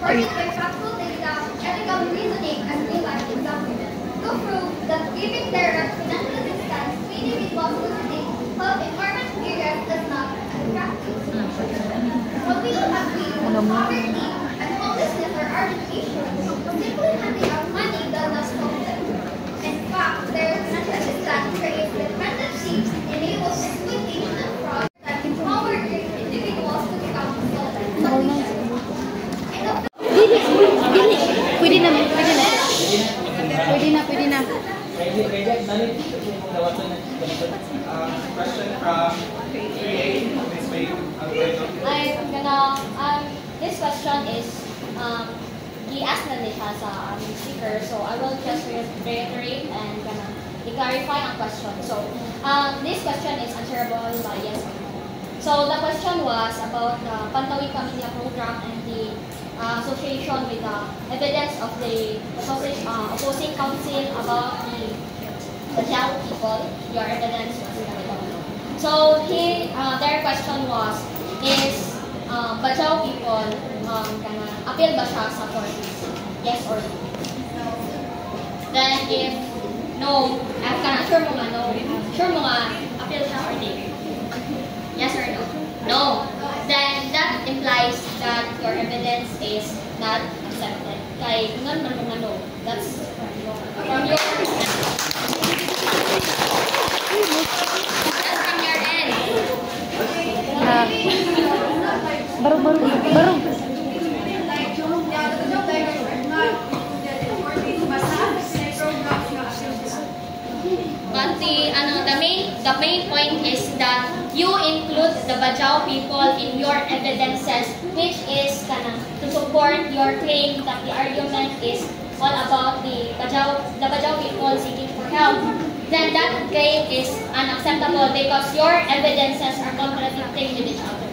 supported by factual data, ethical reasoning, and real-life examples, to prove that giving their representative stance made individuals elucidate how environment areas does not practice. What we will agree with poverty and homelessness are urgent issues, simply handing out money does not solve them. In fact, their representative stance creates dependencies, enables exploitation and fraud, that empower individuals to become self-sufficient. Pwede na. Question from this question is i-ask na siya sa aming speaker, so I will just reiterate and clarify ang question. So this question is answerable by yes or no. So the question was about the Pantawid Pamilya program and the association with the evidence of the opposing counsel about the Bajau people. Your evidence was available. So their question was, is Bajau people appeal ba siya sa court? Yes or no? Then if no, sure mo nga no, sure mo nga appeal siya or hindi? Yes or no? No. Then that implies that your evidence is not accepted. Kay ngon man mo no. That's from your end. Baru. But the main point is that you include the Bajau people in your evidences, which is to support your claim that the argument is all about the Bajau people seeking for help. Then that claim is unacceptable because your evidences are contradicting with each other.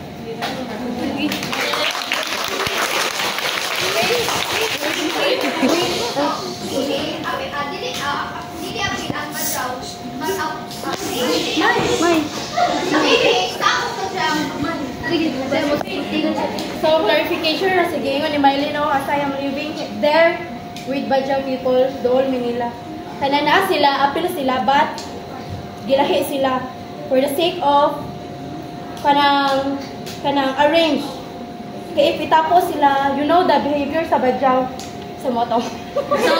So clarification na sige nga ni Miley no, as I am living there with Bajau people, Dool, Manila. Kanana sila, apil sila, but gilahi sila for the sake of kanang arrange. Kaya if itapos sila, you know the behavior sa Bajau sa moto. So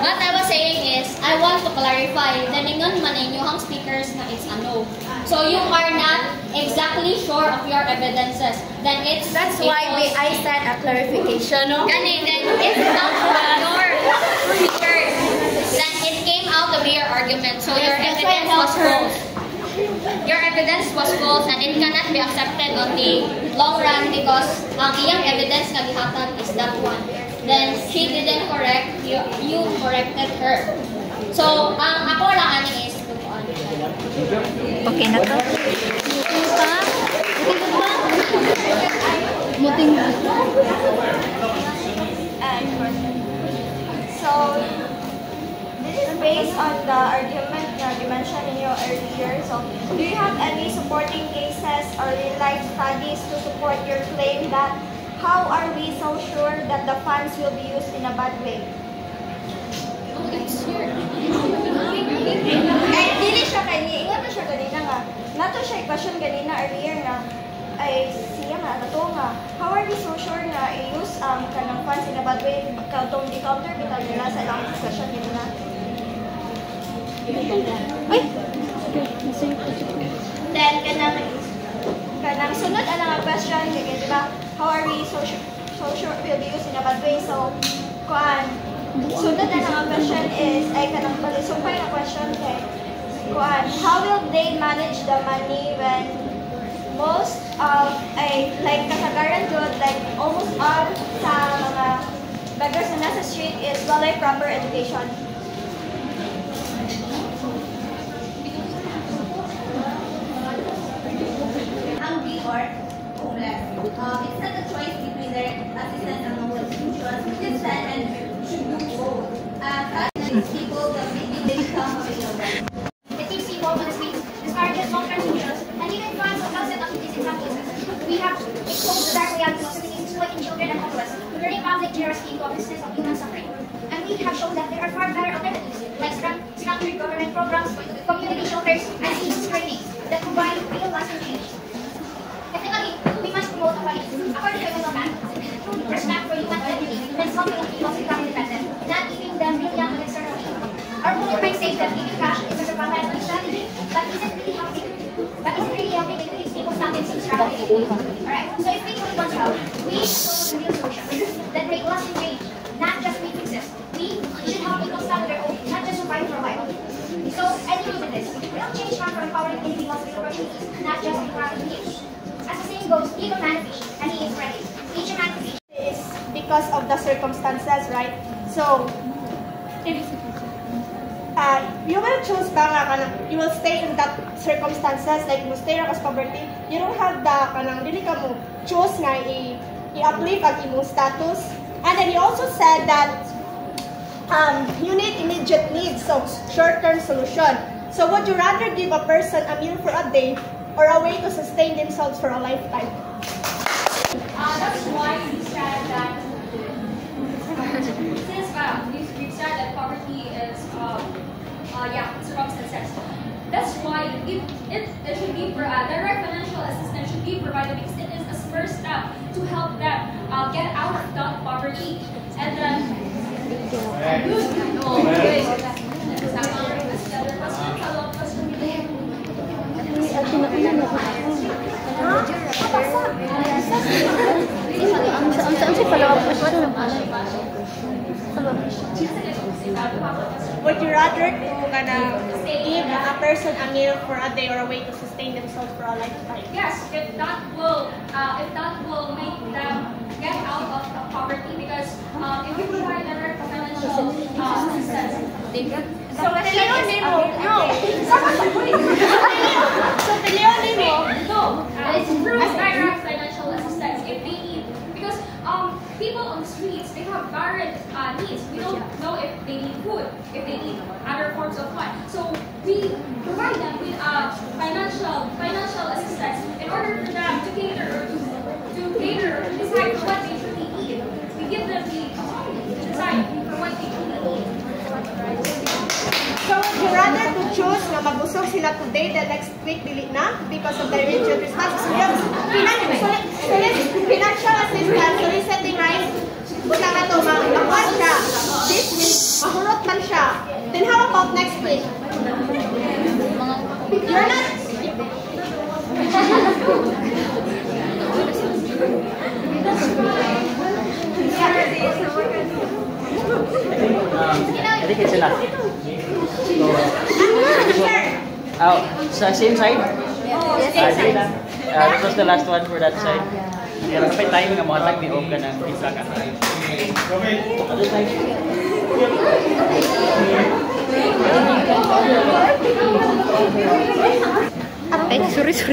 what I was saying is, I want to clarify, daningan man inyong speakers na it's a no. So you are not exactly sure of your evidences. Then That's why I said a clarification, no? Then it's not your speakers. Then it came out to be your argument. So your evidence was false. Your evidence was false and it cannot be accepted on the long run because ang iyang evidence na gihatag is that one. Then she didn't correct, you corrected her. So ang ako lang ani is Okay na to. Muting ba? So, this is based on the argument that you mentioned in your earlier. So, do you have any supporting cases or real-life studies to support your claim that how are we so sure that the funds will be used in a bad way? Eh, dili siya kanina. Ingat na siya kanina nga. Nato siya question kanina earlier na ay siya nga, nato nga. How are we so sure na i-use kanang funds in a bad way? Kautong di-counter bital nila sa ilang discussion kanina. Ay! Then, kanang sunod ang question, kaya diba, how are we so sure will be used in a bad way? So, sunod ang question is, ay kanang palisumpay na question kay how will they manage the money when most of, like kasagaran good, like almost all sa mga beggars na nasa street is walay proper education? Hungry or homeless. It's not a choice between direct assistance and local insurance, which is fair and should do both. These people will maybe they become available. The TC Walk on the Streets discourages long-term solutions and even funds of health activities in some cases. We have exposed the dark reality of community exploiting children and homeless, to turning public generosity into a business of human suffering. And we have shown that there are far better alternatives, like structured government programs, community shelters, and citizen trainings that provide real lasting change. Technically, we must promote equality according to Economic through respect for human dignity and helping people become independent, not giving them really on external aid. Our bullet point says that giving cash is a survival strategy, but isn't really helping increase people's confidence in strategy. Alright, so if we truly want to help, we should real solutions that make lasting change, not just quick fixes. We should help people stand on their own, not just survive for a while. So, I leave with this. Real change comes from empowering individuals with opportunities, not just economic needs. As the saying goes, give a man a fish, and he is ready. Teach a man to fish. Is because of the circumstances, right? So, if you will choose ba nga kanang you will stay in that circumstances, like mo stay as poverty, you don't have the kanang dili ka mo choose nga i-uplift ang imong status. And then he also said that you need immediate needs, so short-term solution. So would you rather give a person a meal for a day or a way to sustain themselves for a lifetime? That's why we said that since we've said that poverty is circumstances. That's why it should be direct financial assistance should be provided because it is a first step to help them get out of that poverty. And then Would you rather give a person a meal for a day or a way to sustain themselves for a lifetime? yes, if that will make them get out of poverty, because if you provide direct financial assistance, So, pilihan nimo. No. So, pilihan nimo. no, it's through direct financial assistance if they need, because people on the streets, they have varied needs. We don't know if they need food, if they need other forms of fun. So we provide them with financial assistance in order for them to cater or to decide for what they truly need. We give them the opportunity to decide for what they truly need. So, would you rather to choose na mabusog sila today, the next week dili na because of their rigid responsibilities? Financial assistance, so resetting rights, buta nga ito, makuha siya. This week, mahulot man siya. Then how about next week? You're not... Sa same side? This was the last one for that side. Kaya kapag time nga mga tag, may ka ng pizza ka. Other side?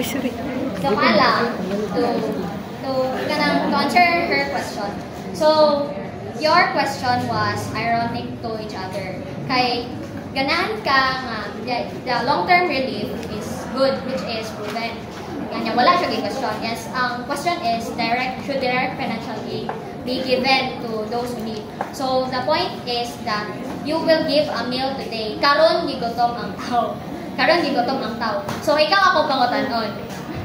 Sorry. So, Mala, to answer her question. So, your question was ironic to each other. Kay ganahan ka nga, the long-term relief is good, which is proven. Kanya wala siya question. Yes, ang question is should direct financial aid be given to those who need? So the point is that you will give a meal today. Karon gigutom ang tao. So ikaw ako pangotanon.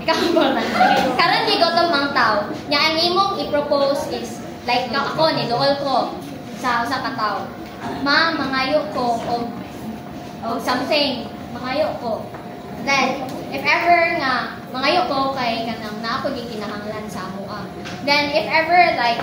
Karon gigutom ang tao. Nya ang imong i-propose is like ako ni dool ko sa usa ka tawo. Mangayo ko o something, mangayo ko. Then, if ever nga, mangayo ko kay kanang na ako yung kinahanglan sa amuha. Then, if ever like,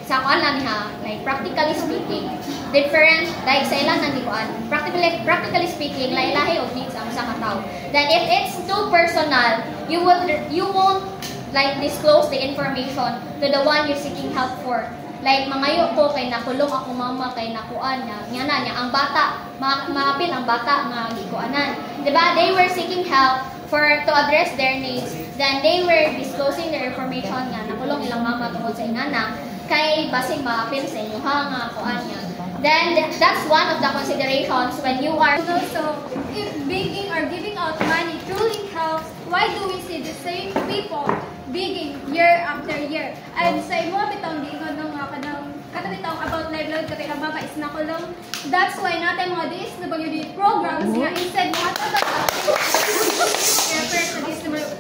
sa kuan lang ha, like practically speaking, different, like sa ilan nang dikuan, practically speaking, lahi-lahi og needs ang usa ka tawo. Then, if it's too personal, you won't like disclose the information to the one you're seeking help for. Like, mangayo ko kay nakulong ako mama kay nakuan niya ang bata, maapil ang bata nga gikuanan. Diba? They were seeking help to address their needs. Then they were disclosing their information nga nakulong ilang mama tungkol sa inana kay basig maapil sa inyo nga kuan niya. Then that's one of the considerations when you are So, if begging or giving out money truly helps, why do we see the same people begging year after year. And sa imo bitong giingon ng mga kanang katong about livelihood katong nababais na ko lang. That's why natin mga DSWD programs nga instead mo ato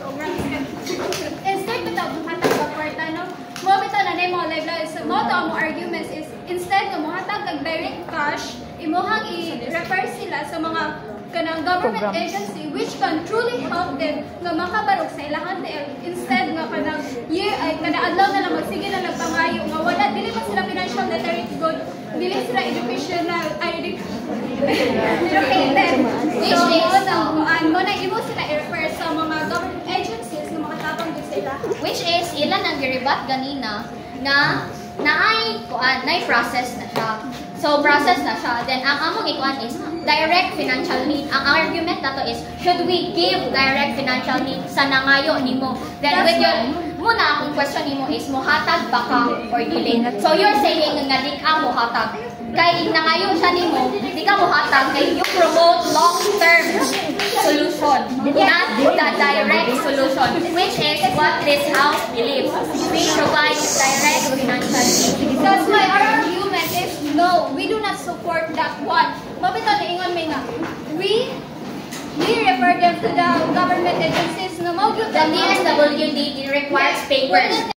programs instead bitaw hatag sa kwarta no. Mo bitaw na nay mga livelihood so mo to ang arguments is instead nga mo hatag kag direct cash imuhang i-refer sila sa mga kanang government agency which can truly help them nga makabarog sa ilahang TL instead nga kanang year ay kada adlaw na lang magsige na nagpangayo nga wala dili pa sila financial literate good dili sila educational ay educated so mo na imo sila i-refer sa mga government agencies nga makatabang din sa ila Which is, ilan ang giribat ganina na naay process na siya. So, process na siya. Then, ang among ikuan is direct financial need. Ang argument na to is, should we give direct financial need sa nangayo nimo? Then, with your, muna akong question nimo is, muhatag ba ka or dili? So, you're saying nga di ka muhatag. Kay nangayo siya nimo, di ka muhatag, kay you promote long-term solution, not the direct solution, which is what this house believes. We provide direct financial need. That's why our argument is no, we do not support that one. Mabito na ingon may nga, we refer them to the government agencies na mo The DSWD requires papers.